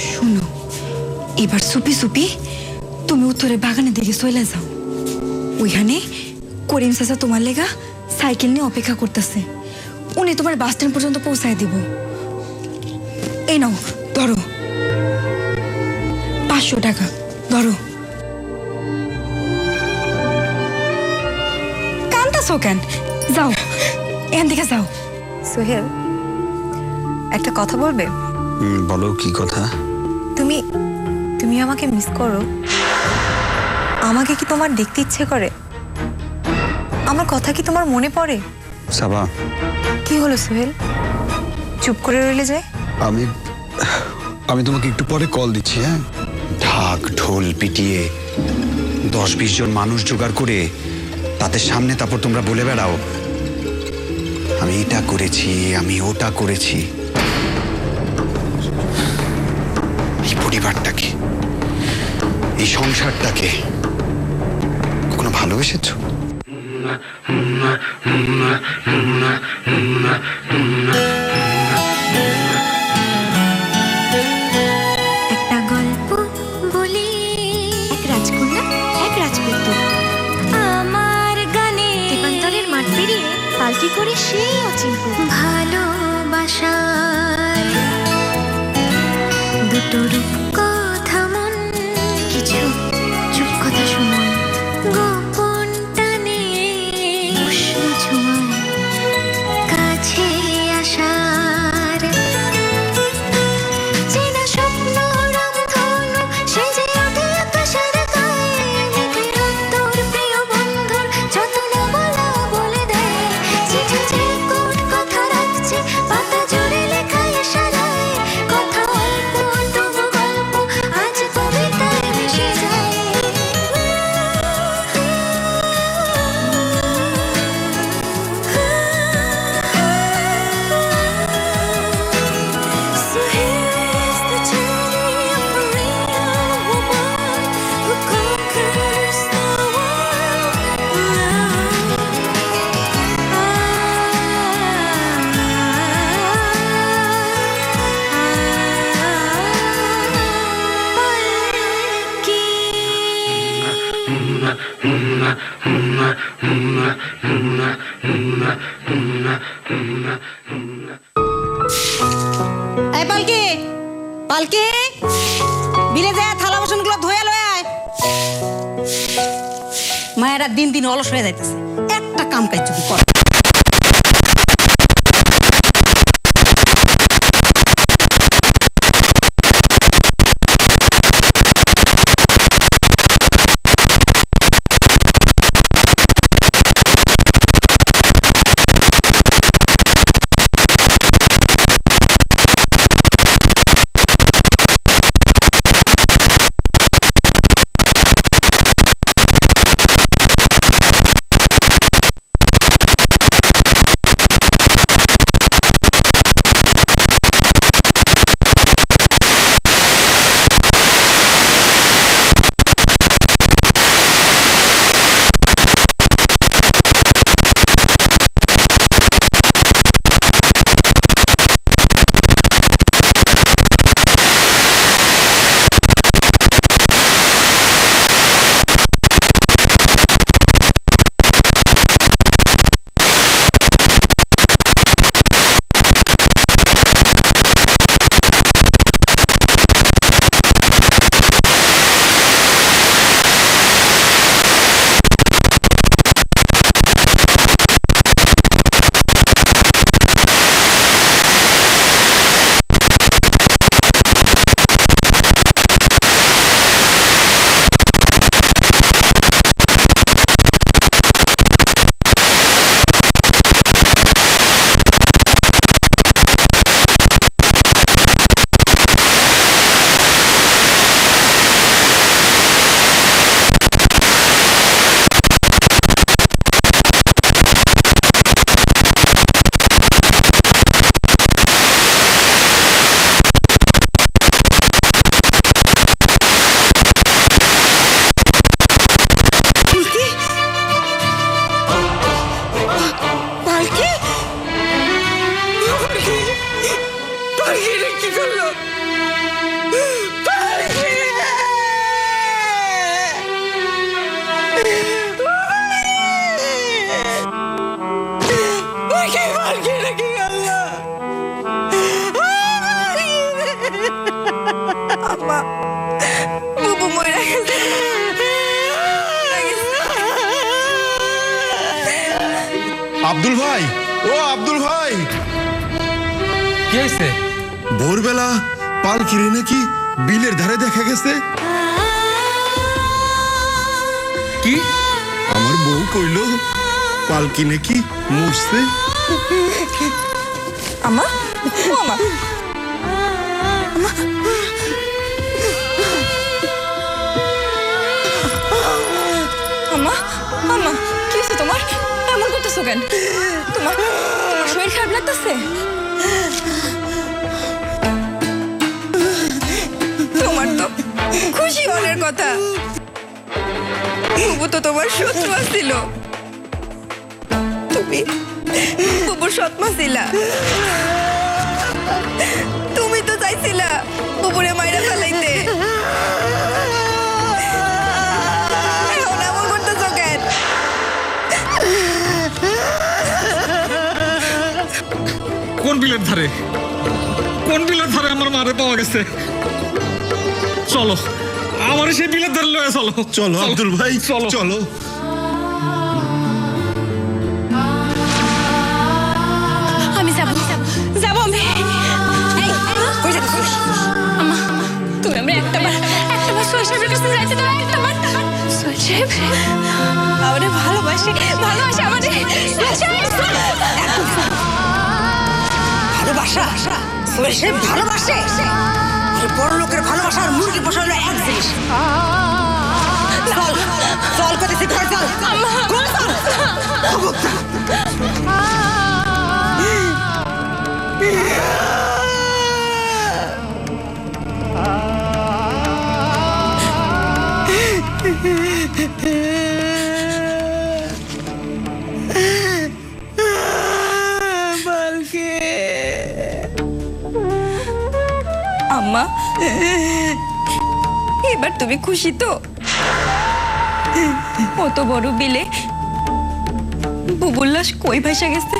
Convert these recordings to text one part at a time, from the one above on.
শুনো, এবার soupy soupy তুমি উত্তরের বাগানের দিকে চলে যাও। ওইখানে করিম চাচা তোমার লেগা সাইকেল নিয়ে অপেক্ষা করতেছে। উনি তোমার বাস স্ট্যান্ড পর্যন্ত পৌঁছায় দিব। এই নাও, ধরো 500 টাকা ধরো। কান্দাছো কেন? যাও, এখান থেকে যাও। সোহেল, একটা কথা বলবে? বলো, কি কথা? তুমি তুমি আমাকে মিস করো? আমাকে কি তোমার দেখতে ইচ্ছে করে? আমার কথা কি তোমার মনে পড়ে? সাবা, কি হলো সোহেল, চুপ করে রইলে যায়? আমি তোমাকে একটু পরে কল দিচ্ছি। হ্যাঁ, ঢাক ঢোল পিটিয়ে 10-20 জন মানুষ জোগাড় করে তাদের সামনে তারপর তোমরা বলে বেড়াও আমি এটা করেছি, আমি ওটা করেছি। এই পরিবারটাকে, এই সংসারটাকে কখনো ভালোবেসেছো? একটা গল্প বলি, এক রাজকন্যা এক রাজপুত্র। আমার গানে দেবান্তরের মাঠ পেরিয়ে পাল্টি করে সেই অচিন্ত ভালোবাসায় দুটো রূপ কথা মন, কিছু চুপ কথা শুনুন, গোপন টানে উষ্ণ ছোঁয়ায় কাছে আসার চেনা স্বপ্ন রংধনু সেজে ওঠে আকাশের গায়ে, মেঘে অন্তর প্রিয় বন্ধুর যত না বলা বলে দেয়, চিঠি যে কোট কথা রাখছে পাতা জুড়ে লেখা ইশারায়, কথা অল্প তবু গল্প আজ কবিতায় মিশে যায়। So here's the journey of a real woman who conquers the এই পালকি, পালকি, বিলে যায় থালা বাসনগুলো ধুয়ে লয়ে আয়। মায়েরা দিন দিন অলস হয়ে যাইতেছে, একটা কাম কাজ যদি করে। আব্দুল ভাই, ও আব্দুল ভাই, কি হয়েছে? ভোরবেলা পালকিরে নাকি বিলের ধারে দেখা গেছে। কি? আমার বউ কইল পালকি নাকি মরছে। আমা, ও আমা, আমা, আমা, কি হয়েছে তোমার? এমন করতেছো কেন? তোমার শরীর খারাপ লাগতেছে? তোমার তো খুশি হওয়ার কথা। বুবু তো তোমার শত্রু ছিল। তুমি বুবুর সৎমা ছিলা। তুমি তো চাইছিলা বুবুরে মাইরা ফেলাইতে। এখন এমন করতেছো কেন? কোন বিলের ধারে? কোন বিলের ধারে আমার মারে পাওয়া গেছে? চলো, আমার সেই বিলের ধারে লয়ে চলো। চলো আব্দুল ভাই, চলো। চলো। আমি যাবো আমি। আমা, তুমি আমরা একটাবার সোহেল সাহেবের কাছে যাইতে দাও। একটাবার সোহেল সাহেব আমারে ভালোবাসে আমারে। ভালোবাসা? সোহেল সাহেব ভালোবাসে? বড় লোকের ভালোবাসা আর মুরগি পোষা হলো এক জিনিস। চল চল করতেছি, ঘরে চল। ঘরে চল। আম্মা, এবার তুমি খুশি তো? কত বড় বিলে বুবুর লাশ কই ভাইসা গেছে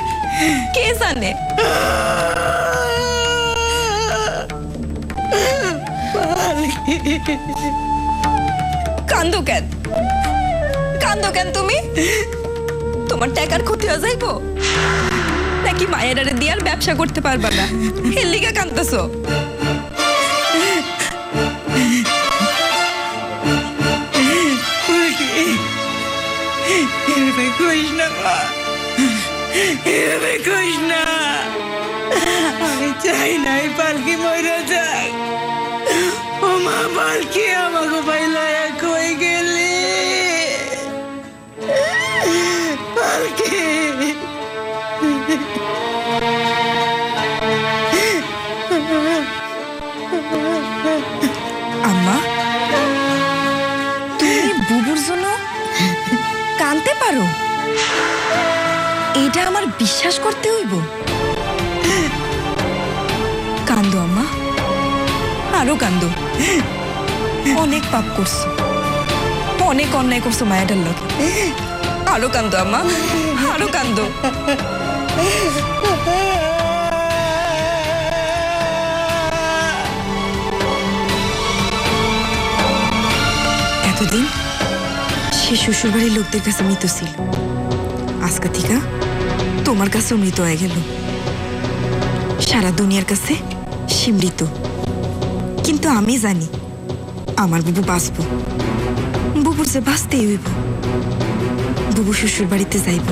কে জানে? কান্দো কেন? কান্দো কেন তুমি? তোমার টাকার ক্ষতি হয়ে যাইবো নাকি মায়েরারে দিয়ে আর ব্যবসা করতে পারবা না? এর লিগা কান্দতেছো? আমি চাই নাই পালকি মরে যাক। ও মা, পালকি আমাকে পাইলা এক হয়ে গেলি। পালকি আম্মা, তুমি বুবুর জন্য কাঁদতে পারো? এটা আমার বিশ্বাস করতে হইব? কান্দো আম্মা, আরো কান্দো। অনেক পাপ করছো, অনেক অন্যায় করছো মায়াটার লোকে। আরো কান্দো আম্মা, আরো কান্দো। এতদিন সে শ্বশুরবাড়ির লোকদের কাছে মৃত ছিল, আজকে থেকে তোমার কাছেও মৃত হয়ে গেল। সারা দুনিয়ার কাছে সে মৃত, কিন্তু আমি জানি আমার বুবু বাঁচব। বুবুর যে বাঁচতেই হইব। বুবু শ্বশুর বাড়িতে যাইব,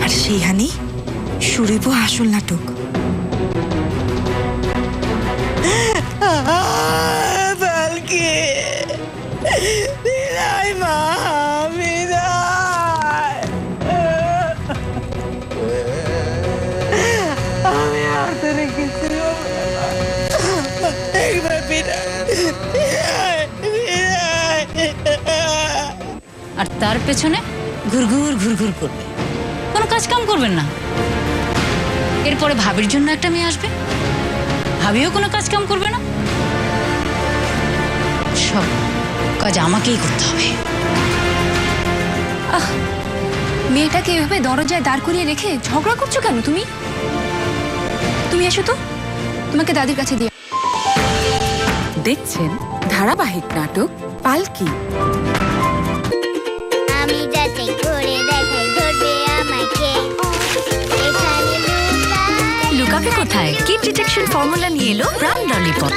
আর সেইখানেই শুরু হইব আসল নাটক। পালকি বিদায় মা, বিদায়। আমি আর তোরে কিছু একবার বিদায়, বিদায়, বিদায়। আর তার পেছনে ঘুরঘুর ঘুরঘুর করবে, কোনো কাজ কাম করবেন না। এরপরে ভাবির জন্য একটা মেয়ে আসবে, ভাবিও কোনো কাজ কাম করবে না। সব কাজ আমাকেই করতে হবে। মেয়েটাকে এভাবে দরজায় দাঁড় করিয়ে রেখে ঝগড়া করছো কেন তুমি? তুমি এসো তো, তোমাকে দাদির কাছে দিয়ে। দেখছেন ধারাবাহিক নাটক পালকি। আমি যাতে করে দেখাই ধরবে আমাকে এখানে লুকাকে কোথায় কিড ডিটেকশন ফর্মুলা নিয়ে এলো প্রাণ ললিপপ।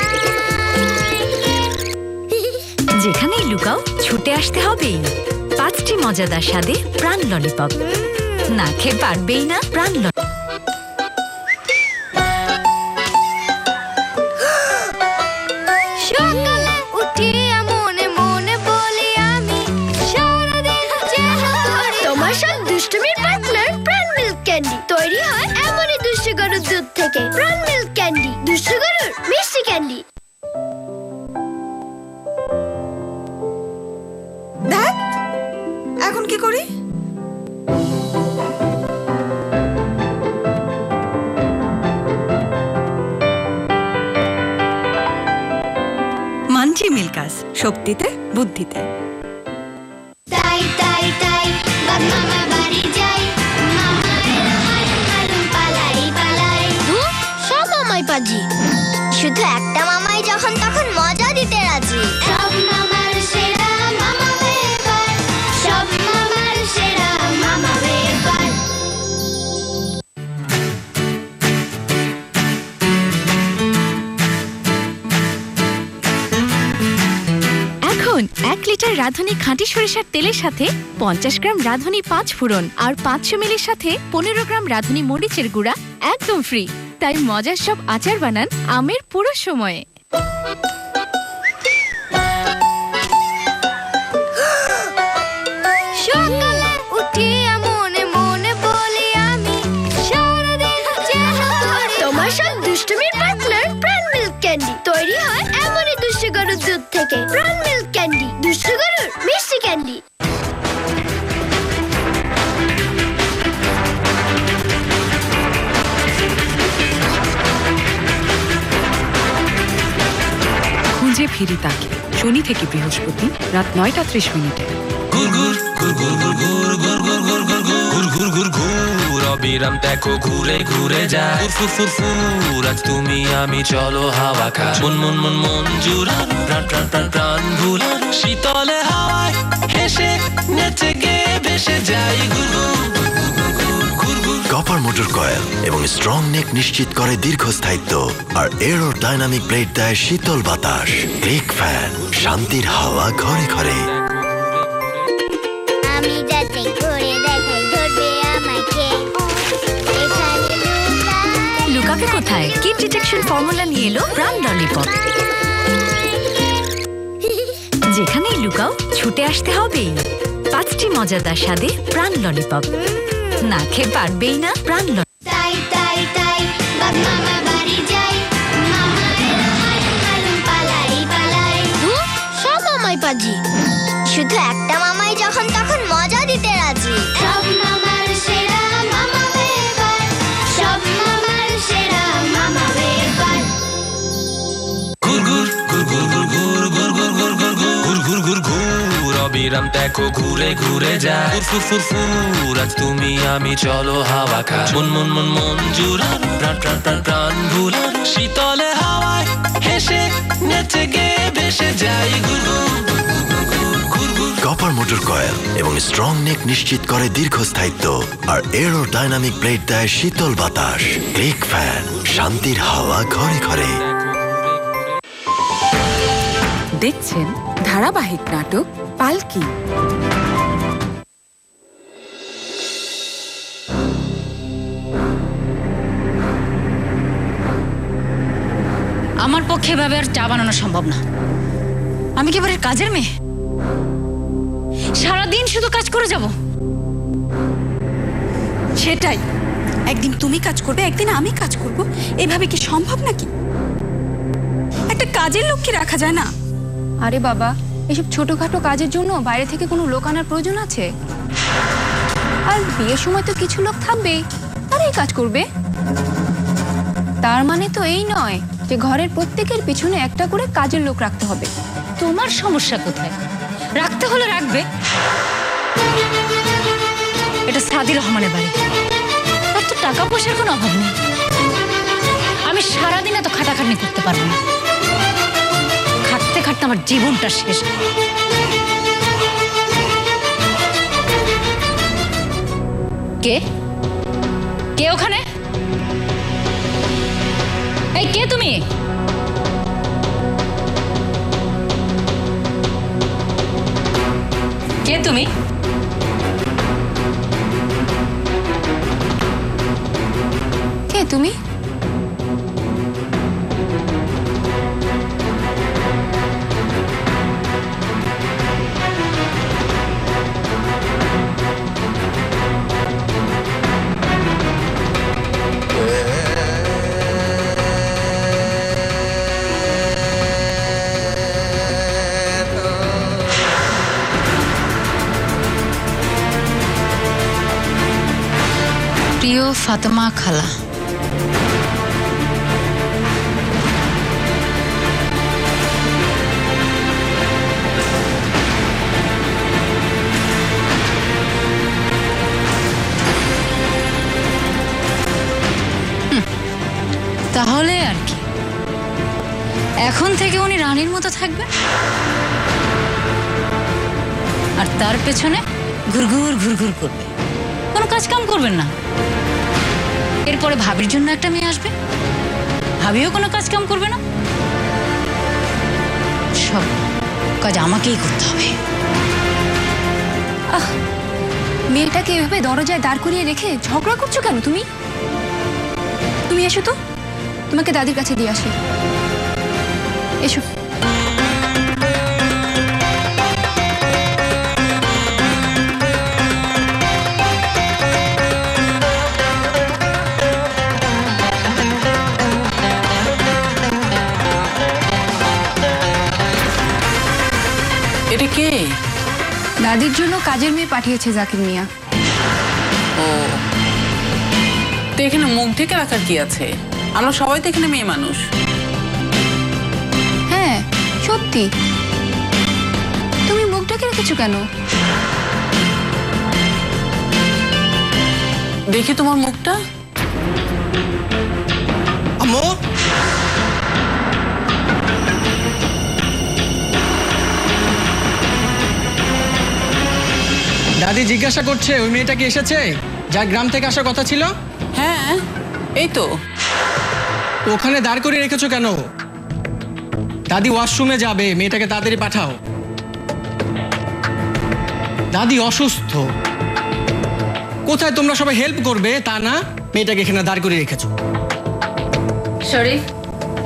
যেখানেই লুকাও ছুটে আসতে হবেই 5টি মজাদার স্বাদে প্রাণ ললিপপ। না খেয়ে পারবেই না প্রাণ ললিপপ। সকালে উঠিয়া মনে মনে বলি আমি সারাদিন চেষ্টা করি তোমার সব দুষ্টুমির পার্টনার প্রাণ মিল্ক ক্যান্ডি তৈরি হয় এমনই দুষ্টু গরুর দুধ থেকে। প্রাণ মিল্ক ক্যান্ডি, দুষ্টু গরুর মিষ্টি ক্যান্ডি। দেখ এখন কি করি? মানছি মিল্কাস, শক্তিতে বুদ্ধিতে। তাই তাই তাই বাপ মামা বাড়ি যাই, মামার হালুম পালাই পালাই। সব মামাই পাজি, শুধু একটা মামাই যখন তখন মজা দিতে রাজি। সব মামার সেরা মামা বেবার, সব মামার সেরা মামা বেবার। এখন 1 লিটার রাঁধুনি খাঁটি সরিষার তেলের সাথে 50 গ্রাম রাঁধুনি 5 ফোড়ন আর 500 মিলির সাথে 15 গ্রাম রাঁধুনি মরিচের গুঁড়া একদম ফ্রি। তাই মজার সব আচার বানান আমের পুরো সময়ে। সকালে উঠিয়া মনে মনে বলি আমি সারাদিন চেষ্টা করি তোমার সব দুষ্টুমির পার্টনার প্রাণ মিল্ক ক্যান্ডি তৈরি হয় এমনই দুষ্টু গরুর দুধ থেকে। প্রাণ মিল্ক ক্যান্ডি, দুষ্টু গরুর মিষ্টি ক্যান্ডি। খুঁজে ফিরি তাকে শনি থেকে বৃহস্পতি রাত 9:30 অবিরাম দেখো ঘুরে ঘুরে যায় ফুরফুর আজ তুমি আমি চলো হাওয়া খা মন মন মন মন জুড়ানো প্রাণ প্রাণ প্রাণ প্রাণ ভুলানো শীতলে হাওয়ায় হেসে নেচে গে ভেসে যাই কপার মোটর কয়েল এবং স্ট্রং নেক নিশ্চিত করে দীর্ঘস্থায়িত্ব আর এরো ডাইনামিক ব্লেড দেয় শীতল বাতাস। ক্লিক ফ্যান, শান্তির হাওয়া ঘরে ঘরে। আমি যাতে করে দেখাই ধরবে আমাকে এখানে লুকাকে কোথায় কিড ডিটেকশন ফর্মুলা নিয়ে এলো প্রাণ ললিপপ। যেখানেই লুকাও ছুটে আসতে হবেই 5টি মজাদার স্বাদে প্রাণ ললিপপ। না খেয়ে পারবেই না প্রাণ ললিপপ। তাই তাই তাই বাপ মামা বাড়ি যাই, মামার হালুম পালাই পালাই। সব মামাই পাজি, শুধু একটা মামাই যখন তখন মজা দিতে রাজি। সব মামার সেরা মামা বেবার, সব মামার সেরা মামা বেবার। ঘুর অবিরাম দেখো ঘুরে ঘুরে যায় ফুরফুর আজ তুমি আমি চলো হাওয়া খা মন মন মন মন জুড়ানো প্রাণ প্রাণ প্রাণ প্রাণ ভুলানো শীতলে হাওয়ায় হেসে নেচে গে ভেসে যাই কপার মোটর কয়েল এবং স্ট্রং নেক নিশ্চিত করে দীর্ঘস্থায়িত্ব আর এরো ডাইনামিক ব্লেড দেয় শীতল বাতাস। ক্লিক ফ্যান, শান্তির হাওয়া ঘরে ঘরে। দেখছেন ধারাবাহিক নাটক পালকি। আমার পক্ষে এভাবে আর চা বানানো সম্ভব না। আমি কি বাড়ির কাজের মেয়ে? সারাদিন শুধু কাজ করে যাব? সেটাই, একদিন তুমি কাজ করবে, একদিন আমি কাজ করব। এভাবে কি সম্ভব নাকি? একটা কাজের লোক কি রাখা যায় না? আরে বাবা, এসব ছোটখাটো কাজের জন্য বাইরে থেকে কোনো লোক আনার প্রয়োজন আছে? আর বিয়ের সময় তো কিছু লোক থাকবেই, তারাই কাজ করবে। তার মানে তো এই নয় যে ঘরের প্রত্যেকের পিছনে একটা করে কাজের লোক রাখতে হবে। তোমার সমস্যা কোথায়? রাখতে হলে রাখবে। এটা সাদি রহমানের বাড়ি, তার তো টাকা পয়সার কোনো অভাব নেই। আমি সারাদিন এত খাটাখাটনি করতে পারবো না। খাটতে খাটতে আমার জীবনটা শেষ। কে কে ওখানে? এই কে তুমি? কে তুমি? কে তুমি? প্রিয় ফাতেমা খালা, তাহলে আর কি, এখন থেকে উনি রানীর মতো থাকবে আর তার পেছনে ঘুরঘুর ঘুরঘুর করবে, কোনো কাজ কাম করবেন না। এরপরে ভাবির জন্য একটা মেয়ে আসবে, ভাবিও কোনো কাজ কাম করবে না, সব কাজ আমাকেই করতে হবে। মেয়েটাকে এভাবে দরজায় দাঁড় করিয়ে রেখে ঝগড়া করছো কেন তুমি? তুমি এসো তো, তোমাকে দাদির কাছে দিয়ে আসি। এসো। এটা কে? দাদির জন্য কাজের মেয়ে পাঠিয়েছে জাকির মিয়া। ও, তো এখানে মুখ ঢেকে রাখার কি আছে? আমরা সবাই তো এখানে মেয়ে মানুষ। হ্যাঁ সত্যি, তুমি মুখ ঢেকে রেখেছো কেন? দেখি তোমার মুখটা। আম্মু, দাদি জিজ্ঞাসা করছে ওই মেয়েটা কি এসেছে যার গ্রাম থেকে আসার কথা ছিল? হ্যাঁ এই তো। তো ওখানে দাঁড় করিয়ে রেখেছো কেন? দাদি ওয়াশরুমে যাবে, মেয়েটাকে তাড়াতাড়ি পাঠাও। দাদি অসুস্থ, কোথায় তোমরা সবাই হেল্প করবে তা না, মেয়েটাকে এখানে দাঁড় করিয়ে রেখেছো। শরীফ,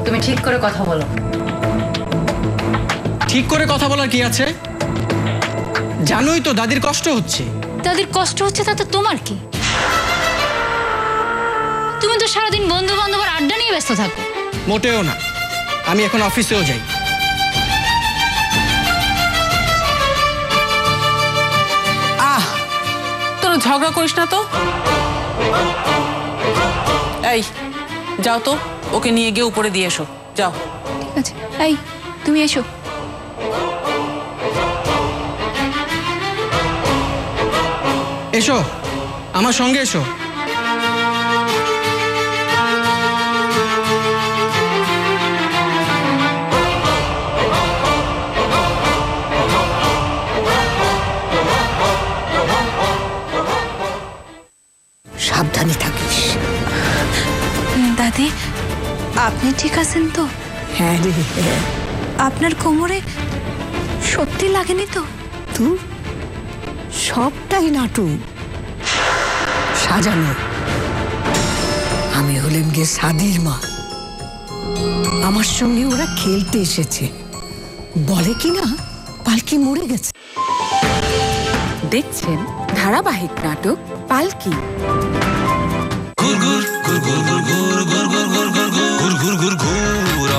তুমি ঠিক করে কথা বলো। ঠিক করে কথা বলার কি আছে? জানোই তো দাদির কষ্ট হচ্ছে। দাদির কষ্ট হচ্ছে তাতে তোমার কি? তুমি তো সারাদিন বন্ধু বান্ধব আর আড্ডা নিয়ে ব্যস্ত থাকো। মোটেও না, আমি এখন অফিসেও যাই। তোরা ঝগড়া করিস না তো। এই যাও তো, ওকে নিয়ে গিয়ে উপরে দিয়ে এসো, যাও। ঠিক আছে, এই তুমি এসো। এসো, আমার সঙ্গে এসো। সাবধানে থাকিস। দাদি, আপনি ঠিক আছেন তো? হ্যাঁ রে, আপনার কোমরে সত্যি লাগেনি তো? তুই সবটাই নাটক সাজানো। আমি হলাম গিয়ে সাদির মা, আমার সঙ্গে ওরা খেলতে এসেছে, বলে কি না পালকি মরে গেছে। দেখছেন ধারাবাহিক নাটক পালকি।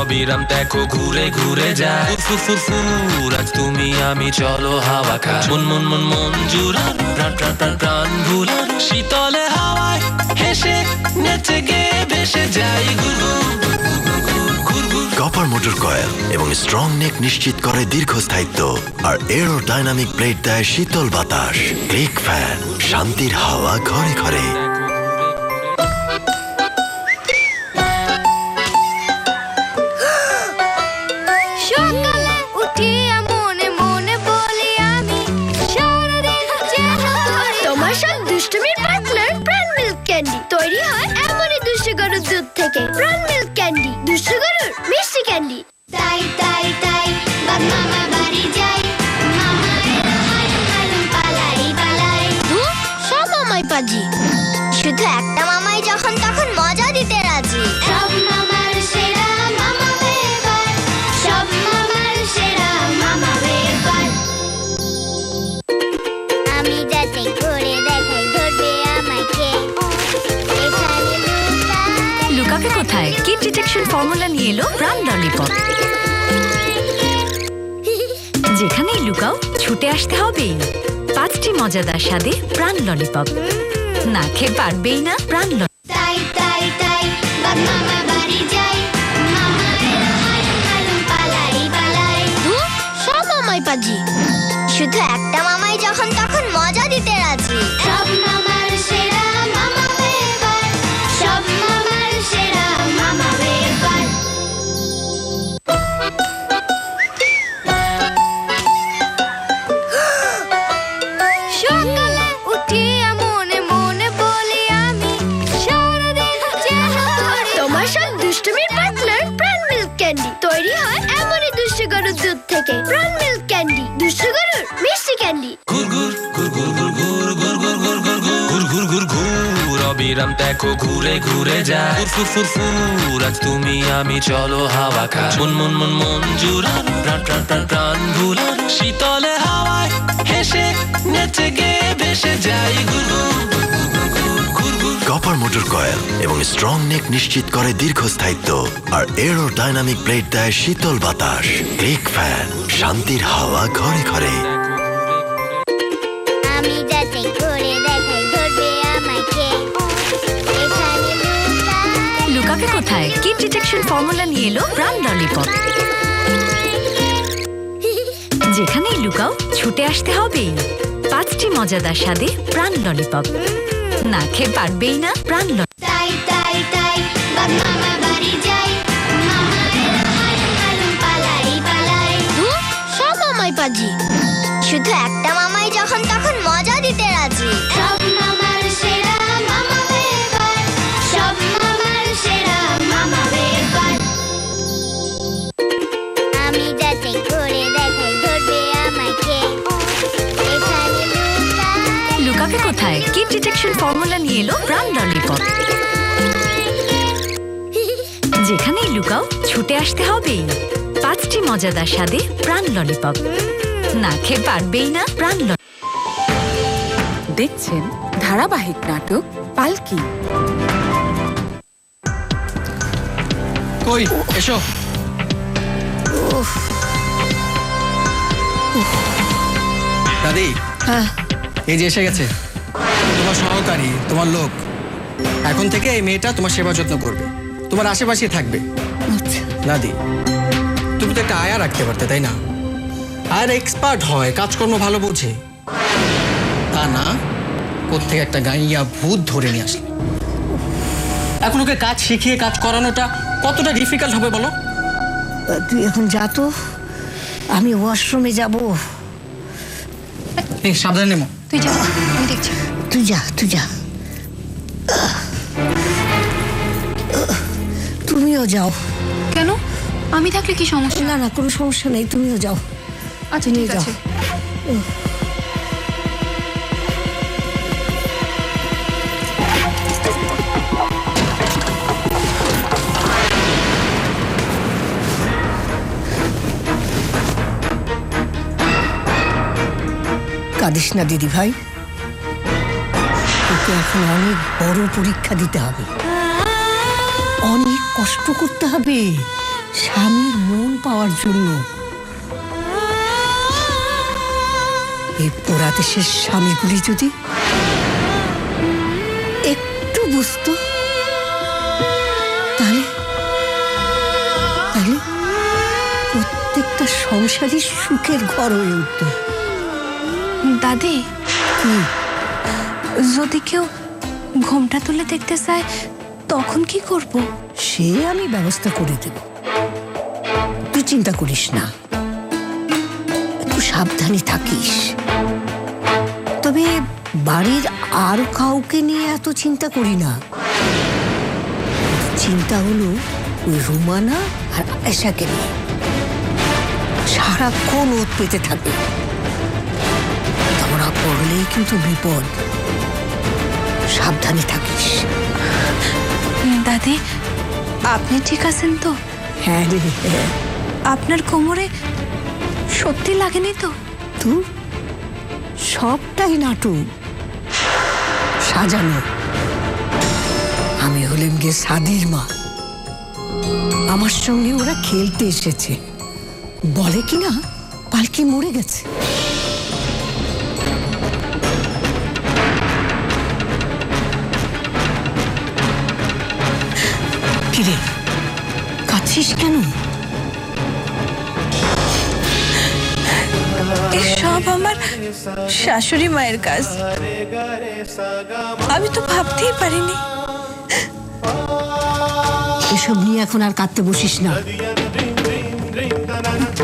অবিরাম দেখো ঘুরে ঘুরে যায়, ফুরফুর আজ তুমি আমি চলো হাওয়া খা, মন মন মন মন জুড়া, প্রাণ প্রাণ প্রাণ প্রাণ ভুলা, শীতলে হাওয়ায় হেসে নেচে গে ভেসে যাই, কপার মোটর কয়েল এবং স্ট্রং নেক নিশ্চিত করে দীর্ঘস্থায়িত্ব, আর এরো ডাইনামিক প্লেট দেয় শীতল বাতাস। ক্লিক ফ্যান, শান্তির হাওয়া ঘরে ঘরে। সকাল পাজি, শুধু একটা মামাই যখন তখন মজা দিতে রাজি। সব মামার সেরা মামা এবার, সব মামার সেরা মামা এবার। আমি যাতে করে দেখাই ধরবে আমাকে, এখানে লুকাকে কোথায় কিড ডিটেকশন ফর্মুলা নিয়ে এলো প্রাণ ললিপপ। যেখানেই লুকাও ছুটে আসতে হবেই 5টি মজাদার স্বাদে প্রাণ ললিপপ। না খেয়ে পারবেই না প্রাণ ললিপপ। তাই তাই তাই বাপ মামা বাড়ি যাই, মামা এলো পালাই পালাই। সব মামাই পাজি, শুধু একটা মামাই যখন তখন মজা দিতে রাজি। সব মামার সেরা মামা এবার, সব মামার সেরা মামা এবার। সকালে উঠিয়া মনে মনে বলি আমি, সারাদিন যেন করি তোমার সব দুষ্টুমির পার্টনার প্রাণ মিল্ক ক্যান্ডি। তৈরি হয় এমনই দুষ্টু গরুর দুধ থেকে। প্রাণ মিল্ক ক্যান্ডি, দুষ্টু গরুর মিষ্টি ক্যান্ডি। ঘুর ঘুর ঘুর ঘুর ঘুর ঘুর ঘুর ঘুর ঘুর ঘুর ঘুর ঘুর ঘুর ঘুর অবিরাম দেখো ঘুরে ঘুরে যায়। ফুর ফুর ফুর ফুর আজ তুমি আমি চলো হাওয়া খা। মন মন মন মন জুড়ানো, প্রাণ প্রাণ প্রাণ প্রাণ ভুলানো। শীতলে হাওয়ায় হেসে নেচে গে ভেসে যাই। ঘুর ঘুর ঘুর ঘুর। কপার মোটর কয়েল এবং স্ট্রং নেক নিশ্চিত করে দীর্ঘস্থায়িত্ব, আর এরো ডাইনামিক ব্লেড দেয় শীতল বাতাস। ক্লিক ফ্যান, শান্তির হাওয়া ঘরে ঘরে। আমি যাতে করে দেখাই ধরবে আমাকে, এখানে লুকাকে কোথায় কিড ডিটেকশন ফর্মুলা নিয়ে এলো প্রাণ ললিপপ। যেখানেই লুকাও ছুটে আসতে হবেই 5টি মজাদার স্বাদে প্রাণ ললিপপ। না খেয়ে পারবেই না প্রাণ ললিপপ। তাই তাই তাই বাপ মামা বাড়ি যাই, মামা এলো পালাই পালাই। সব মামাই পাজি, শুধু একটা মামাই যখন তখন মজা দিতে রাজি। সব মামার সেরা মামা এবার, সব মামার সেরা মামা এবার। আমি যাতে করে দেখাই ধরবে আমাকে, এখানে লুকাকে কোথায় কিড ডিটেকশন ফর্মুলা নিয়ে এলো প্রাণ ললিপপ। যেখানেই লুকাও ছুটে আসতে হবেই 5টি মজাদার স্বাদে প্রাণ ললিপপ। না খেয়ে পারবেই না প্রাণ ললিপপ। দেখছেন ধারাবাহিক নাটক পালকি। কই এসো। দাদি, এই যে এসে গেছে তোমার সহকারী, তোমার লোক। এখন থেকে এই মেয়েটা তোমার সেবা যত্ন করবে, তোমার আশেপাশে থাকবে। দাদি, তুমি তো একটা আয়া রাখতে পারতে, তাই না? আর এক্সপার্ট হয়, কাজকর্ম ভালো বোঝে। তা না, কোত্থেকে একটা গাইয়া ভূত ধরে নিয়ে আসলে। এখন ওকে কাজ শিখিয়ে কাজ করানোটা কতটা ডিফিকাল্ট হবে বলো? তুই এখন যা তো, আমি ওয়াশরুমে যাব। সাবধানে নেমো। তুই যা, আমি দেখছি। তুই যা, তুই যা। তুমিও যাও। কেন? আমি থাকলে কি সমস্যা? না না, কোনো সমস্যা নেই, তুমিও যাও। আচ্ছা ঠিক আছে। কাঁদিস না দিদি ভাই, তোকে এখন অনেক বড় পরীক্ষা দিতে হবে, অনেক কষ্ট করতে হবে স্বামীর মন পাওয়ার জন্য। এই পোড়া দেশের স্বামীগুলি যদি একটু বুঝতো, তাহলে তাহলে প্রত্যেকটা সংসারই সুখের ঘর হয়ে উঠত। দাদি, যদি কেউ ঘোমটা তুলে দেখতে চায় তখন কি করব? সে আমি ব্যবস্থা করে দেব, তুই চিন্তা করিস না, একটু সাবধানে থাকিস। তবে বাড়ির আর কাউকে নিয়ে এত চিন্তা করি না, চিন্তা হলো ওই রুমানা আর আয়েশাকে নিয়ে। সারাক্ষণ ওত পেতে থাকে, ধরা পড়লেই কিন্তু বিপদ। সাবধানে থাকিস। দাদি, আপনি ঠিক আছেন তো? হ্যাঁ রে, হ্যাঁ। আপনার কোমরে সত্যি লাগেনি তো? তুই সবটাই নাটক, সাজানো। আমি হলেন গিয়ে সাদির মা। আমার সঙ্গে ওরা খেলতে এসেছে, বলে কিনা পালকি মরে গেছে। কিরে, কাঁদছিস কেন? এসব আমার শাশুড়ি মায়ের কাজ, আমি তো ভাবতেই পারিনি। এসব নিয়ে এখন আর কাঁদতে বসিস না।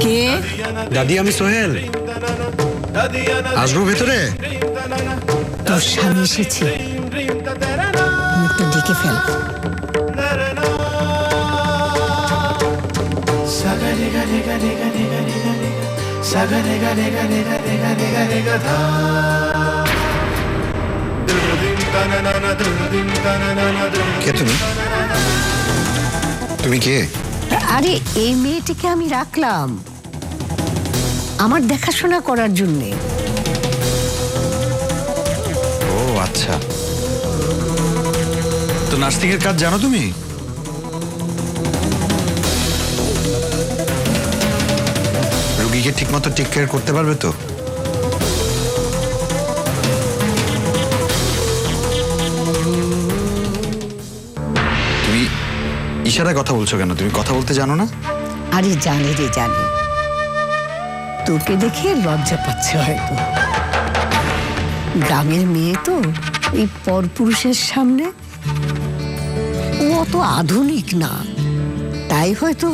কে? দাদি, আমি সোহেল। আসবো ভেতরে? তোর স্বামী এসেছে, মুখটা ডেকে ফেল। কে তুমি? তুমি কে? আরে, এই মেয়েটিকে আমি রাখলাম আমার দেখাশোনা করার জন্যে। ও আচ্ছা, তো নার্সিং এর কাজ জানো তুমি? রোগীকে ঠিক মতো টেক কেয়ার করতে পারবে তো? তুমি ইশারায় কথা বলছো কেন? তুমি কথা বলতে জানো না? আরে জানি রে, জানি। তোকে দেখে লজ্জা পাচ্ছে হয়তো। গ্রামের মেয়ে তো, এই পরপুরুষের সামনে ও অত আধুনিক না, তাই হয়তো।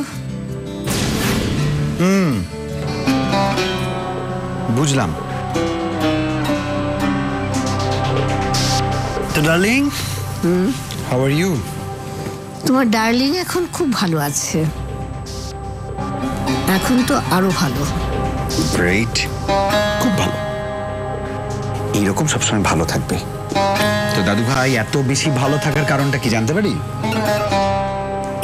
বুঝলাম। তো ডার্লিং, হাউ আর ইউ? তোমার ডার্লিং এখন খুব ভালো আছে, এখন তো আরো ভালো। গ্রেট, খুব ভালো। এইরকম সবসময় ভালো থাকবে। তো দাদু ভাই এত বেশি ভালো থাকার কারণটা কি জানতে পারি?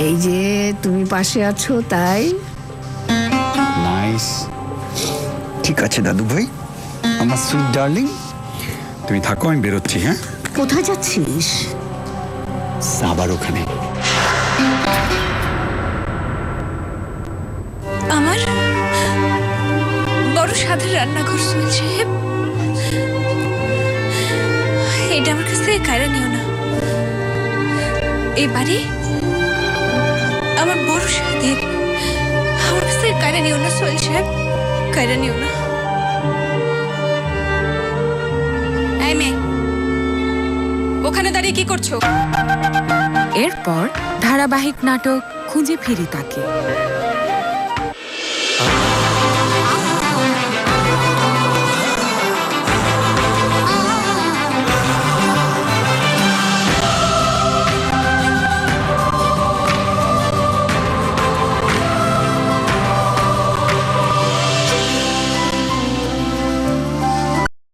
এই যে তুমি পাশে আছো, তাই। নাইস। ঠিক আছে দাদু ভাই, আমার সুইট ডার্লিং, তুমি থাকো, আমি বেরোচ্ছি। হ্যাঁ, কোথায় যাচ্ছিস? আবার ওখানে। আমার বড় স্বাদের রান্নাঘর চলছে, এটা আমার কাছ থেকে কায়রা নিও না। এই বাড়ি আমার বড় স্বাদের, আমার কাছ থেকে কায়রা নিও না সোহেল সাহেব, কায়রা নিও না। এই মেয়ে, ওখানে দাঁড়িয়ে কি করছো? এরপর ধারাবাহিক নাটক খুঁজে ফিরি তাকে।